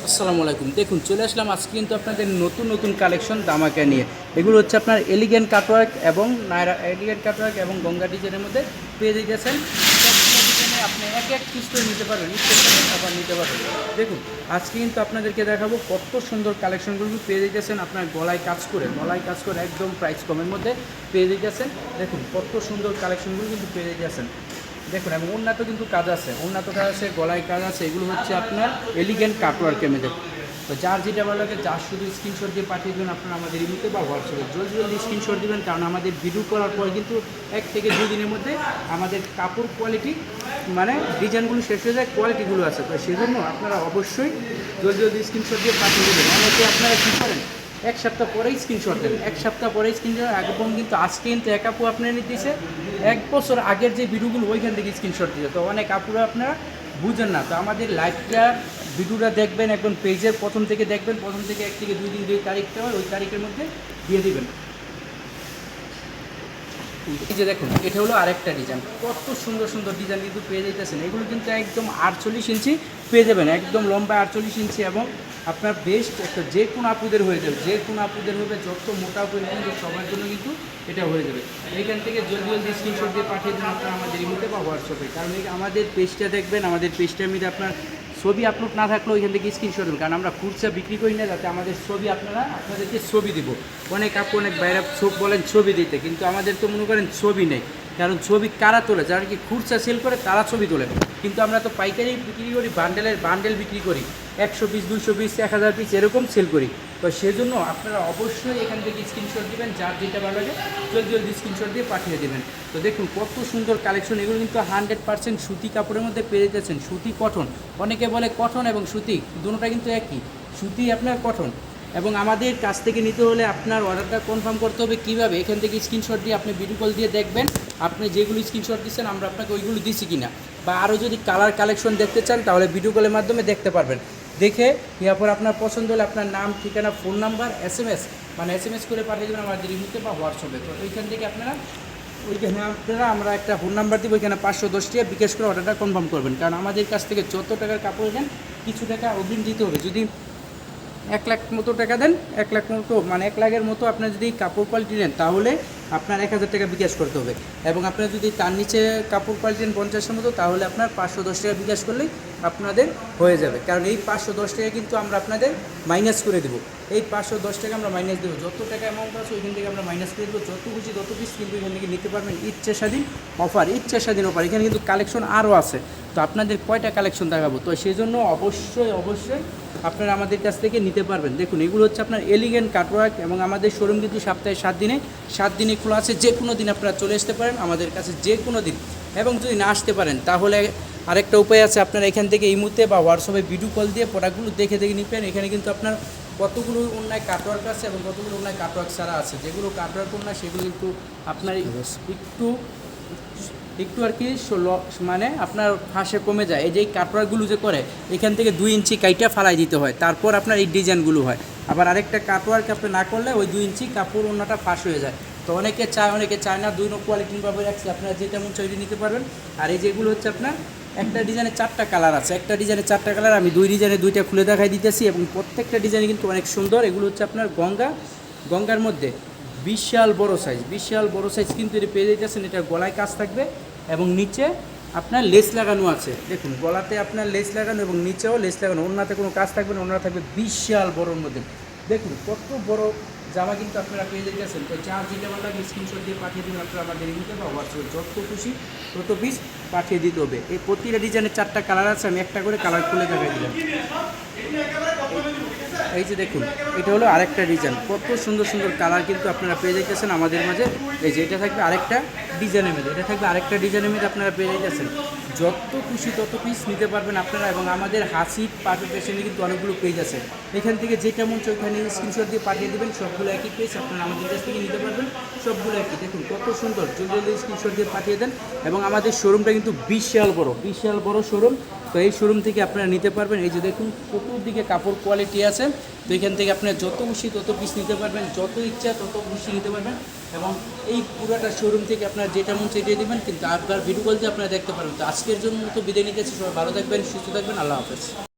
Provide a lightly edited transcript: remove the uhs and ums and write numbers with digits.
আসসালামু আলাইকুম। দেখুন চলে আসলাম আজকে কিন্তু আপনাদের নতুন নতুন কালেকশন দামাকা নিয়ে। এগুলো হচ্ছে আপনার এলিগেন্ট কাটওয়ার্ক এবং নায়রা এলিগেন্ট কাটওয়ার্ক এবং গঙ্গা ডিজাইনের মধ্যে পেয়ে যাচ্ছেন। সবগুলো ডিজাইনে আপনি এক এক পিস করে নিতে পারবেন, ইচ্ছে করবেন আবার নিতে পারবেন। দেখুন আজকে কিন্তু আপনাদেরকে দেখাবো কত সুন্দর কালেকশনগুলো পেয়ে যাচ্ছেন আপনার গলায় কাজ করে একদম প্রাইস কমের মধ্যে পেয়ে যাচ্ছেন। দেখুন কত সুন্দর কালেকশনগুলো কিন্তু পেয়ে যাচ্ছেন। দেখুন এবং উন্নত কিন্তু কাজ আছে, উন্নত কাজ আছে, গলায় কাজ আছে। এগুলো হচ্ছে আপনার এলিগেন্ট কাটওয়ার্কের মধ্যে। তো যার যেটা ভালো লাগে যার শুধু স্ক্রিনশট দিয়ে পাঠিয়ে দেবেন আপনারা আমাদের ইমেতে বা হোয়াটসঅ্যাপে। জলদি জলদি স্ক্রিনশট দেবেন, কারণ আমাদের ভিডিও করার পর কিন্তু 1 থেকে 2 দিনের মধ্যে আমাদের কাপড় কোয়ালিটি মানে ডিজাইনগুলো শেষ হয়ে যায়, কোয়ালিটিগুলো আছে। তো সেজন্য আপনারা অবশ্যই জলদি জলদি স্ক্রিনশট দিয়ে পাঠিয়ে দেবেন। অনেকে আপনারা কী করেন 1 সপ্তাহ পরেই স্ক্রিনশট দেন, 1 সপ্তাহ পরেই স্ক্রিনশট একদম, কিন্তু আজকে কিন্তু এক আপু আপনার নিতেছে 1 বছর আগের যে ভিডিওগুলো ওইখান থেকে স্ক্রিনশট দিতে। তো অনেক আপুরা আপনারা বুঝেন না। তো আমাদের লাইভটা ভিডিওটা দেখবেন, একদম পেজের প্রথম থেকে দেখবেন, প্রথম থেকে 1 থেকে 2 দিন যে তারিখটা হয় ওই তারিখের মধ্যে দিয়ে দিবেন। এই যে দেখুন এটা হলো আরেকটা ডিজাইন, কত সুন্দর সুন্দর ডিজাইন কিন্তু পেয়ে যাইতেছেন। এগুলো কিন্তু একদম 48 ইঞ্চি পেয়ে যাবেন, একদম লম্বা 48 ইঞ্চি এবং আপনার বেস্ট একটা যে কোনো আপুদের হয়ে যাবে, যে কোনো আপুদের হবে, যত মোটা আপুদের কিন্তু সবার জন্য কিন্তু এটা হয়ে যাবে। এইখান থেকে জলদি জলদি স্ক্রিনশট দিয়ে পাঠিয়ে দেন আপনারা আমাদের ইমেতে বা হোয়াটসঅ্যাপে, কারণ আমাদের পেজটা দেখবেন, আমাদের পেজটার মধ্যে আপনার ছবি আপলোড না থাকলেও ওইখান থেকে স্ক্রিনশট দেবেন, কারণ আমরা খুচরা বিক্রি করি না, যাতে আমাদের ছবি আপনাদেরকে ছবি দিব। অনেক আপু অনেক বাইরে বলেন ছবি দিতে, কিন্তু আমাদের তো মনে করেন ছবি নেই, কারণ ছবি কারা তোলে, যারা কি খুচরা সেল করে তারা ছবি তোলে, কিন্তু আমরা তো পাইকারি বিক্রি করি, বান্ডেল বিক্রি করি, 100 পিস 200 পিস 1000 পিস এরকম সেল করি। তো সেজন্য আপনারা অবশ্যই এখান থেকে স্ক্রিনশট দেবেন, যার যেটা ভালো লাগে জলদি জলদি স্ক্রিনশট দিয়ে পাঠিয়ে দেবেন। তো দেখুন কত সুন্দর কালেকশন, এগুলো কিন্তু 100% সুতি কাপড়ের মধ্যে পেয়ে যাচ্ছেন। সুতি কটন, অনেকে বলে কটন এবং সুতি দুটোটা কিন্তু একই, সুতি আপনার কটন। এবং আমাদের কাছ থেকে নিতে হলে আপনার অর্ডারটা কনফার্ম করতে হবে কীভাবে, এখান থেকে স্ক্রিনশট দিয়ে আপনি ভিডিও কল দিয়ে দেখবেন আপনি যেগুলো স্ক্রিনশট দিচ্ছেন আমরা আপনাকে ওইগুলো দিচ্ছি কিনা, বা আরও যদি কালার কালেকশন দেখতে চান তাহলে ভিডিও কলের মাধ্যমে দেখতে পারবেন। দেখে এরপর আপনার পছন্দ হলে আপনার নাম, ঠিকানা, ফোন নাম্বার এসএমএস করে পাঠিয়ে দেবেন আমাদের ইমেতে বা হোয়াটসঅ্যাপে। তো ওইখান থেকে আপনারা আমরা একটা ফোন নাম্বার দিব, ওইখানে 510 টাকা বিকাশ করে অর্ডারটা কনফার্ম করবেন, কারণ আমাদের কাছ থেকে যত টাকার কাপড় নেন কিছু টাকা অগ্রিম দিতে হবে। যদি 1 লাখ মতো টাকা দেন, 1 লাখ মতো মানে 1 লাখের মতো আপনার যদি কাপড় কোয়ালিটি নেন তাহলে আপনার 1000 টাকা বিকাশ করতে হবে, এবং আপনার যদি তার নিচে কাপড় কোয়ালিটি নেন 50-এর মতো তাহলে আপনার 510 টাকা বিকাশ করলেই আপনাদের হয়ে যাবে। কারণ এই 510 টাকা কিন্তু আমরা আপনাদের মাইনাস করে দেবো, এই 510 টাকা আমরা মাইনাস দেবো, যত টাকা অ্যামাউন্ট আছে ওইখান থেকে আমরা মাইনাস করে দেবো। যত খুশি তত পিস কিন্তু এখান থেকে নিতে পারবেন। ইচ্ছা স্বাধীন অফার এখানে কিন্তু কালেকশন আরও আছে। তো আপনাদের কয়টা কালেকশন দেখাবো, তো সেই জন্য অবশ্যই আপনারা আমাদের কাছ থেকে নিতে পারবেন। দেখুন এগুলো হচ্ছে আপনার এলিগেন্ট কাটওয়ার্ক, এবং আমাদের শোরুম কিন্তু সপ্তাহে 7 দিনে খোলা আছে। যে কোনো দিন আপনারা চলে আসতে পারেন আমাদের কাছে, যে কোনো দিন। এবং যদি না আসতে পারেন তাহলে আরেকটা উপায় আছে, আপনারা এখান থেকে ইমুতে বা হোয়াটসঅ্যাপে ভিডিও কল দিয়ে প্রোডাক্টগুলো দেখে নিবেন। এখানে কিন্তু আপনার কতগুলো অন্যায় কাটওয়ার্ক আছে এবং কতগুলো অন্যায় কাটওয়ার্ক ছাড়া আছে। যেগুলো কাটওয়ার্ক অন্যায় সেগুলো কিন্তু আপনার একটু আর কি মানে আপনার ফাঁসে কমে যায়। এই যে কাটওয়ার্কগুলো যে করে এখান থেকে 2 ইঞ্চি কাইটা ফালাই দিতে হয়, তারপর আপনার এই ডিজাইনগুলো হয়। আবার আরেকটা কাটওয়ার্ক আপনি না করলে ওই 2 ইঞ্চি কাপড় অন্যটা ফাঁস হয়ে যায়। তো অনেকে চায় না, 2 কোয়ালিটিভাবে রাখছি, আপনারা যেটা মন চাইলে নিতে পারবেন। আর এই যেগুলো হচ্ছে আপনার একটা ডিজাইনে 4টা কালার আছে, একটা ডিজাইনে 4টা কালার, আমি 2 ডিজাইনে 2টা খুলে দেখাই দিতেছি, এবং প্রত্যেকটা ডিজাইন কিন্তু অনেক সুন্দর। এগুলো হচ্ছে আপনার গঙ্গার মধ্যে বিশাল বড় সাইজ কিন্তু এটা পেয়ে যাচ্ছেন। এটা গলায় কাজ থাকবে এবং নিচে আপনার লেস লাগানো আছে। দেখুন গলাতে আপনার লেস লাগানো এবং নিচেও লেস লাগানো, ওনাতে কোনো কাজ থাকবে না, ওনারা থাকবে বিশাল বড়োর মধ্যে। দেখুন কত বড় জামা কিন্তু আপনারা পেয়ে যাচ্ছেন। তো যার যেটা ভালো লাগে স্ক্রিনশট দিয়ে পাঠিয়ে দেবেন আপনারা আমাদের ইমেতে বা হোয়াটসঅ্যাপে, যত খুশি তত পিস পাঠিয়ে দিতে হবে। এই প্রতিটা ডিজাইনের 4টা কালার আছে, আমি একটা করে কালার খুলে দেখাই দিলাম। এই যে দেখুন এটা হলো আরেকটা ডিজাইন, কত সুন্দর সুন্দর কালার কিন্তু আপনারা পেয়ে যাইতেছেন আমাদের মাঝে। এই যে এটা থাকবে আরেকটা ডিজাইনের মধ্যে, আপনারা পেয়ে যাইতেছেন। যত খুশি তত পিস নিতে পারবেন আপনারা, এবং আমাদের হাসি পার্টি পেশনে কিন্তু অনেকগুলো পেজ আছে, এখান থেকে যেটা মন চায় ওখানে স্ক্রিনশট দিয়ে পাঠিয়ে দেবেন। সবগুলো একই পেজ, আপনারা আমাদের কাছ থেকে নিতে পারবেন, সবগুলো একই। দেখুন কত সুন্দর, জলদি স্ক্রিনশট দিয়ে পাঠিয়ে দেন। এবং আমাদের শোরুমটা কিন্তু বিশাল বড় শোরুম। তো এই শোরুম থেকে আপনারা নিতে পারবেন। এই যে দেখুন চতুর্দিকে কাপড় কোয়ালিটি আছে। তো এখান থেকে আপনারা যত খুশি তত পিস নিতে পারবেন, যত ইচ্ছা তত খুশি নিতে পারবেন। এবং এই পুরোটা শোরুম থেকে আপনারা যেটা মন চেয়ে দেবেন, কিন্তু আপনার ভিডিও কল দিয়ে আপনারা দেখতে পারবেন। তো আজকের জন্য তো বিদায় নিতেছি, সবাই ভালো থাকবেন, সুস্থ থাকবেন, আল্লাহ হাফেজ।